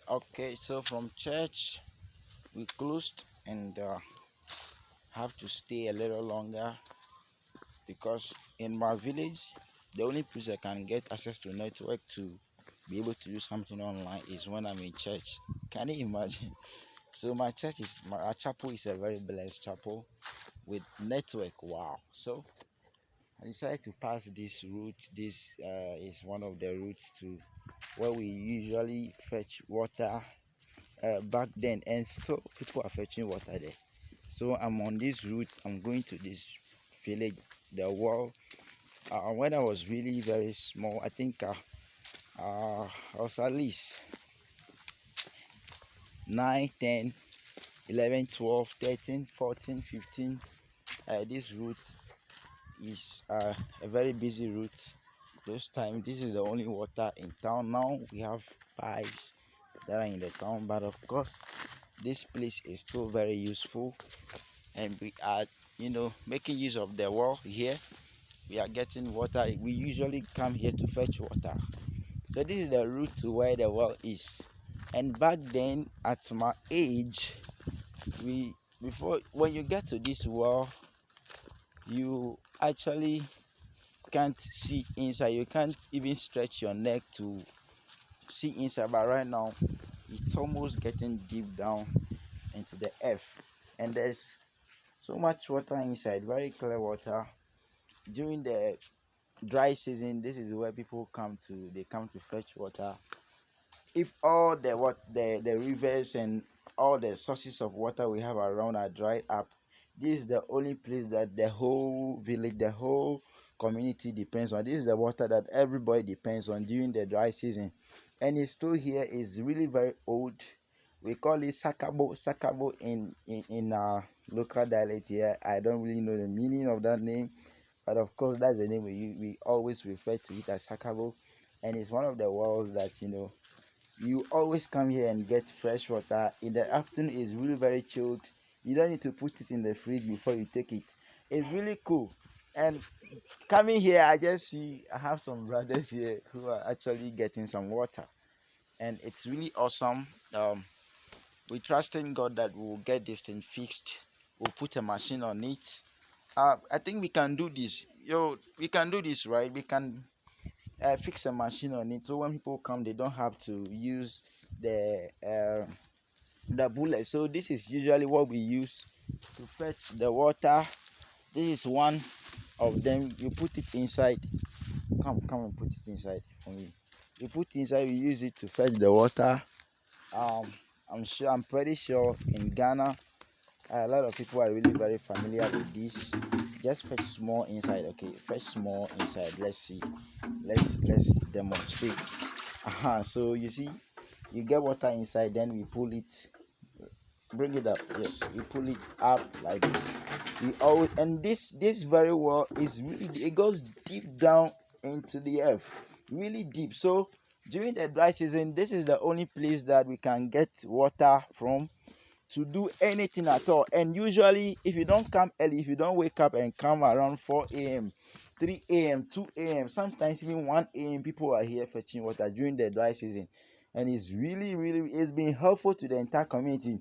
Okay, so from church we closed and have to stay a little longer because in my village the only place I can get access to network to be able to do something online is when I'm in church. Can you imagine? So our chapel is a very blessed chapel with network. Wow. So I decided to pass this route. This is one of the routes to where we usually fetch water back then, and still people are fetching water there. So I'm on this route. I'm going to this village. The wall. When I was really very small, I think I was at least 9, 10, 11, 12, 13, 14, 15. This route is a very busy route. Those time, this is the only water in town. Now we have pipes that are in the town, but of course, this place is still very useful, and we are, making use of the well here. We are getting water. We usually come here to fetch water. So this is the route to where the well is. And back then, at my age, we before when you get to this well, you actually can't see inside. You can't even stretch your neck to see inside. But right now, it's almost getting deep down into the earth, and there's so much water inside. Very clear water. During the dry season, this is where people come to fetch water. If all the rivers and all the sources of water we have around are dried up, this is the only place that the whole village, the whole community depends on. This is the water that everybody depends on during the dry season, and it's still here. Is really very old. We call it sakabo in our local dialect here. I don't really know the meaning of that name, but of course that's the name we always refer to it as sakabo, and it's one of the wells that you always come here and get fresh water. In the afternoon is really very chilled. You don't need to put it in the fridge before you take it. It's really cool. And coming here, I just see I have some brothers here who are actually getting some water, and it's really awesome. We trust in God that we'll get this thing fixed. We'll put a machine on it. I think we can do this. We can do this, right? We can fix a machine on it, so when people come they don't have to use the bullet. So this is usually what we use to fetch the water. This is one of them. You put it inside. Come and put it inside for me. You put it inside, we use it to fetch the water. um I'm pretty sure in Ghana a lot of people are really very familiar with this. Just fetch small inside. Okay, fetch small inside. Let's see. Let's demonstrate. So you see, you get water inside, then we pull it. Bring it up. Yes, we pull it up like this. We always, and this very well is really, it goes deep down into the earth, really deep. So during the dry season, this is the only place that we can get water from to do anything at all. And usually, if you don't come early, if you don't wake up and come around 4 a.m., 3 a.m., 2 a.m., sometimes even 1 a.m., people are here fetching water during the dry season. And it's really, it's been helpful to the entire community.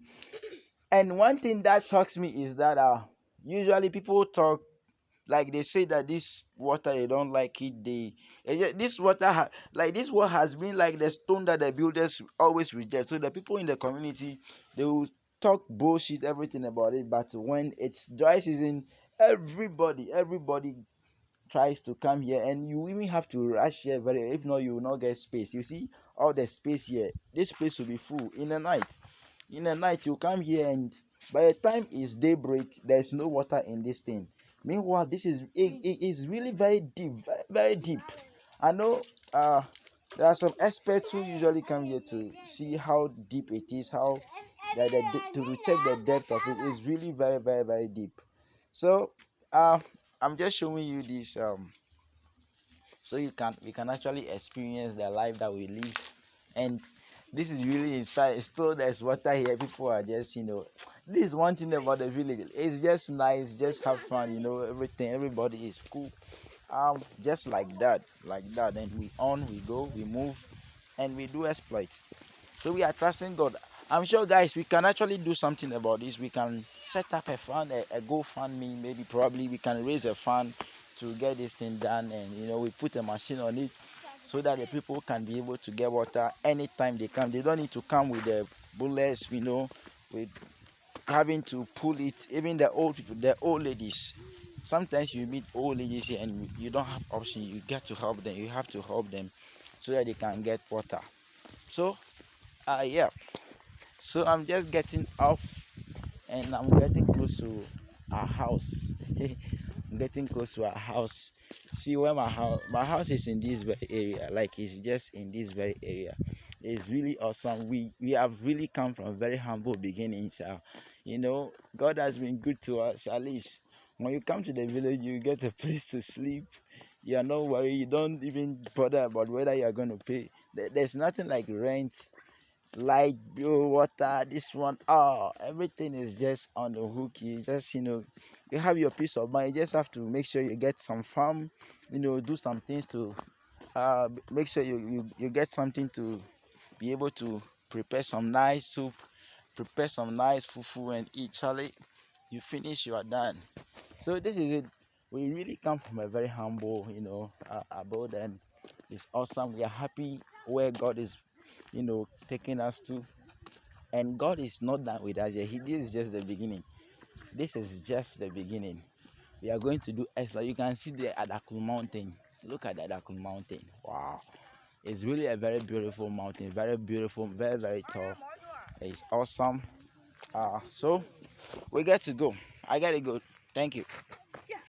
And one thing that shocks me is that usually people talk like they say that this water they don't like it. This water like this water has been like the stone that the builders always reject. So the people in the community, they will talk bullshit everything about it, but when it's dry season, everybody tries to come here, and you even have to rush here very, if not you will not get space. You see all the space here, this place will be full in the night. You come here, and by the time it's daybreak, there's no water in this thing. Meanwhile, it is really very deep, very deep. I know there are some experts who usually come here to see how deep it is, how to check the depth of it. Is really very deep. So I'm just showing you this so we can actually experience the life that we live. And this is really inspiring. Still there's water here. People are just, this is one thing about the village. It's just nice, just have fun, everything, everybody is cool. Just like that. And we go, we move, and we do exploits. So we are trusting God. I'm sure, guys, we can actually do something about this. We can set up a fund, a GoFundMe, maybe probably we can raise a fund to get this thing done, and we put a machine on it so that the people can be able to get water anytime they come. They don't need to come with the bullets, with having to pull it. Even the old people, the old ladies. Sometimes you meet old ladies here and you don't have option. You get to help them. You have to help them so that they can get water. So, yeah. So I'm just getting off and I'm getting close to our house. I'm getting close to our house. See where my house is in this very area. Like it's just in this very area. It's really awesome. We have really come from very humble beginnings. God has been good to us. At least when you come to the village, you get a place to sleep. You are not worried. You don't even bother about whether you are going to pay. There's nothing like rent, light bill, water, this one. Everything is just on the hook. You just you have your peace of mind. You just have to make sure you get some farm, do some things to make sure you get something to be able to prepare some nice soup, prepare some nice fufu and eat. Charlie, you finish, you are done. So this is it. We really come from a very humble abode, and it's awesome. We are happy where God is taking us to. And God is not done with us yet. This is just the beginning. This is just the beginning. We are going to do extra. You can see the Adakul Mountain. Look at the Adakul Mountain. Wow. It's really a very beautiful mountain. Very beautiful. Very, very tall. It's awesome. So we get to go. I gotta go. Thank you.